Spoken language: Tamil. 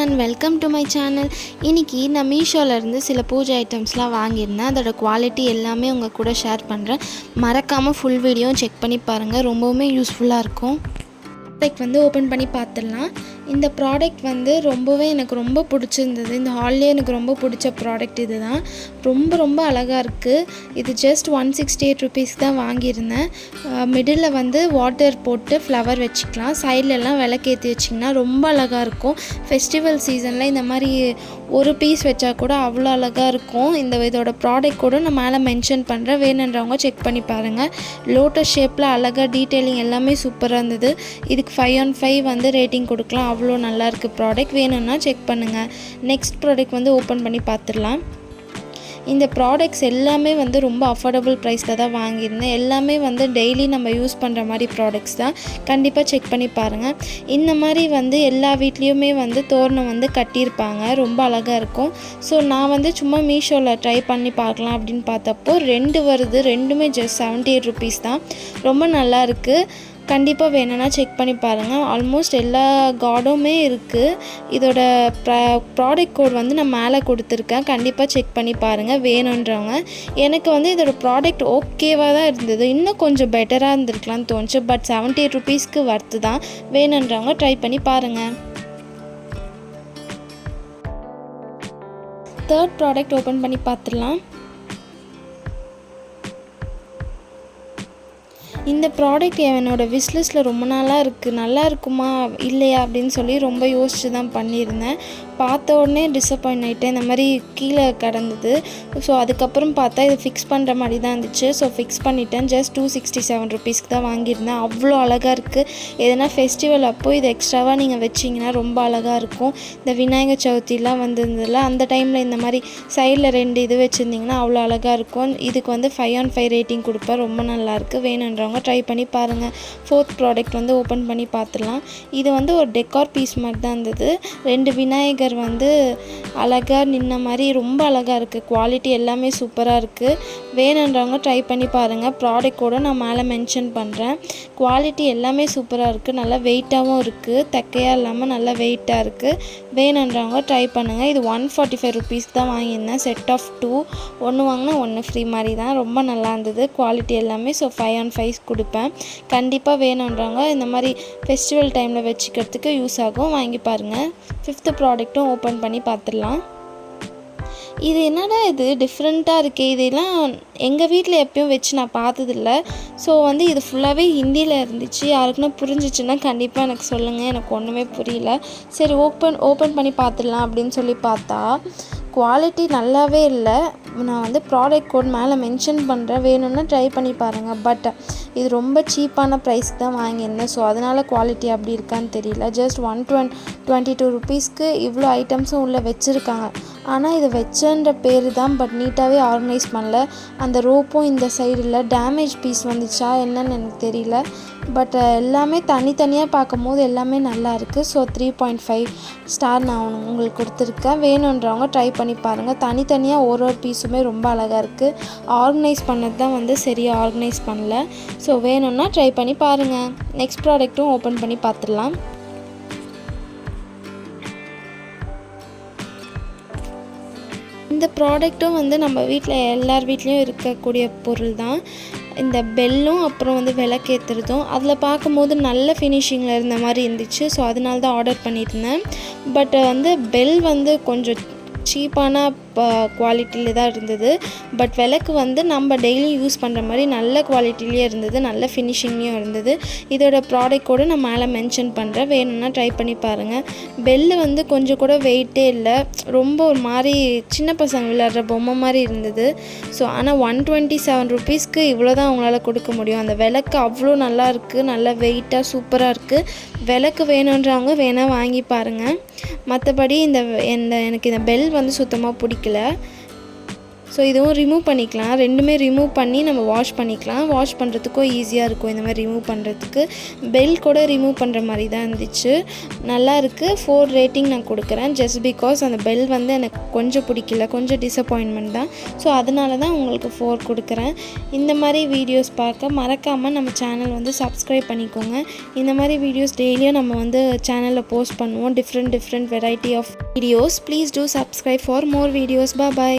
everyone, welcome to my channel. இன்னைக்கு நான் மீஷோல இருந்து சில பூஜை ஐட்டம்ஸ்லாம் வாங்கியிருந்தேன். அதோட குவாலிட்டி எல்லாமே உங்க கூட ஷேர் பண்றேன். மறக்காம ஃபுல் வீடியோவும் செக் பண்ணி பாருங்க. ரொம்பவே யூஸ்ஃபுல்லா இருக்கும். ப்ராடக்ட் வந்து ஓப்பன் பண்ணி பார்த்துடலாம். இந்த ப்ராடக்ட் வந்து ரொம்பவே எனக்கு ரொம்ப பிடிச்சிருந்தது. இந்த ஹால்லே எனக்கு ரொம்ப பிடிச்ச ப்ராடக்ட் இது தான். ரொம்ப அழகாக இருக்குது. இது ஜஸ்ட் 168 ருபீஸ்க்கு தான் வாங்கியிருந்தேன். மிடில் வந்து வாட்டர் போட்டு ஃப்ளவர் வச்சுக்கலாம். சைட்லலாம் விளக்கேற்றி வச்சிங்கன்னா ரொம்ப அழகாக இருக்கும். ஃபெஸ்டிவல் சீசனில் இந்த மாதிரி ஒரு பீஸ் வச்சா கூட அவ்வளோ அழகாக இருக்கும். இதோட ப்ராடக்ட் கூட நான் மேலே மென்ஷன் பண்ணுறேன். வேணுன்றவங்க செக் பண்ணி பாருங்கள். லோட்டஸ் ஷேப்பில் அழகாக டீட்டெயிலிங் எல்லாமே சூப்பராக இருந்தது. இதுக்கு 5 on 5 வந்து ரேட்டிங் கொடுக்கலாம். அவ்வளோ நல்லாயிருக்கு ப்ராடக்ட். வேணும்னா செக் பண்ணுங்கள். நெக்ஸ்ட் ப்ராடக்ட் வந்து ஓப்பன் பண்ணி பார்த்துடலாம். இந்த ப்ராடக்ட்ஸ் எல்லாமே வந்து ரொம்ப அஃபோர்டபுள் ப்ரைஸில் தான் வாங்கியிருந்தேன். எல்லாமே வந்து டெய்லி நம்ம யூஸ் பண்ணுற மாதிரி ப்ராடக்ட்ஸ் தான். கண்டிப்பாக செக் பண்ணி பாருங்கள். இந்த மாதிரி வந்து எல்லா வீட்லேயுமே வந்து தோரணம் வந்து கட்டியிருப்பாங்க. ரொம்ப அழகாக இருக்கும். ஸோ நான் வந்து சும்மா மீஷோவில் ட்ரை பண்ணி பார்க்கலாம் அப்படின்னு பார்த்தப்போ 2 வருது. ரெண்டுமே ஜஸ்ட் 78 ருபீஸ் தான். ரொம்ப நல்லா இருக்குது. கண்டிப்பாக வேணும்னா செக் பண்ணி பாருங்கள். ஆல்மோஸ்ட் எல்லா கார்டுமே இருக்குது. இதோட ப்ராடக்ட் கோட் வந்து நான் மேலே கொடுத்துருக்கேன். கண்டிப்பாக செக் பண்ணி பாருங்கள் வேணுன்றவங்க. எனக்கு வந்து இதோட ப்ராடக்ட் ஓகேவாக தான் இருந்தது. இன்னும் கொஞ்சம் பெட்டராக இருந்திருக்கலாம்னு தோணுச்சு. பட் 78 ருபீஸ்க்கு வர்த்து தான். வேணுன்றவங்க ட்ரை பண்ணி பாருங்கள். தேர்ட் ப்ராடக்ட் ஓப்பன் பண்ணி பார்த்துடலாம். இந்த ப்ராடக்ட் என்னோடய விஷ்லிஸ்ட்டில் ரொம்ப நாளாக இருக்குது. நல்லா இருக்குமா இல்லையா அப்படின்னு சொல்லி ரொம்ப யோசித்து தான் பண்ணியிருந்தேன். பார்த்த உடனே டிசப்பாயிண்ட் ஆகிட்டேன். இந்த மாதிரி கீழே கிடந்தது. ஸோ அதுக்கப்புறம் பார்த்தா இது ஃபிக்ஸ் பண்ணுற மாதிரி தான் இருந்துச்சு. ஸோ ஃபிக்ஸ் பண்ணிட்டேன். ஜஸ்ட் 267 ருபீஸ்க்கு தான் வாங்கியிருந்தேன். அவ்வளோ அழகாக இருக்குது. எதனா ஃபெஸ்டிவல் அப்போ இது எக்ஸ்ட்ராவாக நீங்கள் வச்சிங்கன்னா ரொம்ப அழகாக இருக்கும். இந்த விநாயகர் சதுர்த்திலாம் வந்திருந்ததில்ல, அந்த டைமில் இந்த மாதிரி சைடில் 2 இது வச்சுருந்திங்கன்னா அவ்வளோ அழகாக இருக்கும். இதுக்கு வந்து 5 on 5 ரேட்டிங் கொடுப்பேன். ரொம்ப நல்லாயிருக்கு. வேணுன்றவங்க ட்ரை பண்ணி பாருங்கள். ஃபோர்த் ப்ராடக்ட் வந்து ஓப்பன் பண்ணி பார்த்துடலாம். இது வந்து ஒரு டெக்கார் பீஸ் மாதிரி தான் இருந்தது. 2 விநாயகர் வந்து அழகாக நின்ன மாதிரி ரொம்ப அழகாக இருக்குது. குவாலிட்டி எல்லாமே சூப்பராக இருக்குது. வேணுன்றவங்க ட்ரை பண்ணி பாருங்கள். ப்ராடக்ட் கூட நான் மேலே மென்ஷன் பண்ணுறேன். குவாலிட்டி எல்லாமே சூப்பராக இருக்குது. நல்லா வெயிட்டாகவும் இருக்குது. தக்கையாக இல்லாமல் நல்லா வெயிட்டாக இருக்குது. வேணுன்றவங்க ட்ரை பண்ணுங்கள். இது 145 ருபீஸ்க்கு தான் வாங்கியிருந்தேன். செட் ஆஃப் 2, ஒன்று வாங்கினா 1 ஃப்ரீ மாதிரி தான். ரொம்ப நல்லா இருந்தது குவாலிட்டி எல்லாமே. ஸோ 5 on 5 கொடுப்பேன். கண்டிப்பாக வேணுன்றவங்க இந்த மாதிரி ஃபெஸ்டிவல் டைமில் வச்சுக்கிறதுக்கு யூஸ் ஆகும். வாங்கி பாருங்கள். 5th ப்ராடக்ட்டும் ஓப்பன் பண்ணி பார்த்துடலாம். இது என்னடா இது டிஃப்ரெண்ட்டாக இருக்கே, இதெல்லாம் எங்கள் வீட்டில் எப்பயும் வச்சு நான் பார்த்ததில்ல. ஸோ வந்து இது ஃபுல்லாகவே ஹிந்தியில் இருந்துச்சு. யாருக்குன்னா புரிஞ்சிச்சுன்னா கண்டிப்பாக எனக்கு சொல்லுங்கள். எனக்கு ஒன்றுமே புரியல. சரி ஓப்பன் பண்ணி பார்த்துடலாம் அப்படின்னு சொல்லி பார்த்தா குவாலிட்டி நல்லாவே இல்லை. நான் வந்து ப்ராடக்ட் கோட் மேலே மென்ஷன் பண்ணுறேன். வேணும்னா ட்ரை பண்ணி பாருங்கள். பட் இது ரொம்ப சீப்பான ப்ரைஸ்க்கு தான் வாங்கியிருந்தேன். ஸோ அதனால் குவாலிட்டி அப்படி இருக்கான்னு தெரியல. ஜஸ்ட் 122 ருபீஸ்க்கு இவ்வளோ ஐட்டம்ஸும் உள்ளே வச்சுருக்காங்க. ஆனால் இது வச்சன்ற பேர் தான். பட் நீட்டாகவே ஆர்கனைஸ் பண்ணல. அந்த ரோப்பும் இந்த சைடில் டேமேஜ் பீஸ் வந்துச்சா என்னன்னு எனக்கு தெரியல. பட் எல்லாமே தனித்தனியாக பார்க்கும்போது எல்லாமே நல்லா இருக்குது. ஸோ 3.5 ஸ்டார் நான் உங்களுக்கு கொடுத்துருக்கேன். வேணுன்றவங்க ட்ரை பண்ணி பாருங்கள். தனித்தனியாக ஒரு பீஸுமே ரொம்ப அழகாக இருக்குது. ஆர்கனைஸ் பண்ணது தான் வந்து சரியாக ஆர்கனைஸ் பண்ணல. ஸோ வேணும்னா ட்ரை பண்ணி பாருங்கள். நெக்ஸ்ட் ப்ராடக்ட்டும் ஓப்பன் பண்ணி பார்த்துடலாம். இந்த ப்ராடக்ட்டும் வந்து நம்ம வீட்டில் எல்லார் வீட்லேயும் இருக்கக்கூடிய பொருள் தான். இந்த பெல்லும் அப்புறம் வந்து விளக்கேற்றுறதும் அதில் பார்க்கும்போது நல்ல ஃபினிஷிங்கில் இருந்த மாதிரி இருந்துச்சு. ஸோ அதனால தான் ஆர்டர் பண்ணியிருந்தேன். பட் வந்து பெல் வந்து கொஞ்சம் சீப்பான குவாலிட்டியில் தான் இருந்தது. பட் விளக்கு வந்து நம்ம டெய்லி யூஸ் பண்ணுற மாதிரி நல்ல குவாலிட்டிலேயே இருந்தது. நல்ல ஃபினிஷிங்லேயும் இருந்தது. இதோட ப்ராடக்ட் கூட நான் மேலே மென்ஷன் பண்ணுறேன். வேணும்னா ட்ரை பண்ணி பாருங்கள். பெல்லு வந்து கொஞ்சம் கூட வெயிட்டே இல்லை. ரொம்ப ஒரு மாதிரி சின்ன பசங்க விளையாடுற பொம்மை மாதிரி இருந்தது. ஸோ ஆனால் 127 ருபீஸ்க்கு இவ்வளோ தான் அவங்களால கொடுக்க முடியும். அந்த விளக்கு அவ்வளோ நல்லா இருக்குது. நல்லா வெயிட்டாக சூப்பராக இருக்குது. விளக்கு வேணுன்றவங்க வேணால் வாங்கி பாருங்கள். மற்றபடி எனக்கு இந்த பெல் வந்து சுத்தமாக பிடிக்கல. ஸோ இதுவும் ரிமூவ் பண்ணிக்கலாம். ரெண்டுமே ரிமூவ் பண்ணி நம்ம வாஷ் பண்ணிக்கலாம். வாஷ் பண்ணுறதுக்கும் ஈஸியாக இருக்கும் இந்த மாதிரி ரிமூவ் பண்ணுறதுக்கு. பெல் கூட ரிமூவ் பண்ணுற மாதிரி தான் இருந்துச்சு. நல்லா இருக்குது. 4 ரேட்டிங் நான் கொடுக்குறேன். ஜஸ்ட் பிகாஸ் அந்த பெல் வந்து எனக்கு கொஞ்சம் பிடிக்கல, கொஞ்சம் டிசப்பாயின்மெண்ட் தான். ஸோ அதனால தான் உங்களுக்கு 4 கொடுக்குறேன். இந்த மாதிரி வீடியோஸ் பார்க்க மறக்காமல் நம்ம சேனல் வந்து சப்ஸ்கிரைப் பண்ணிக்கோங்க. இந்த மாதிரி வீடியோஸ் டெய்லியும் நம்ம வந்து சேனலில் போஸ்ட் பண்ணுவோம். Different variety of videos. Please do subscribe for more videos. Bye.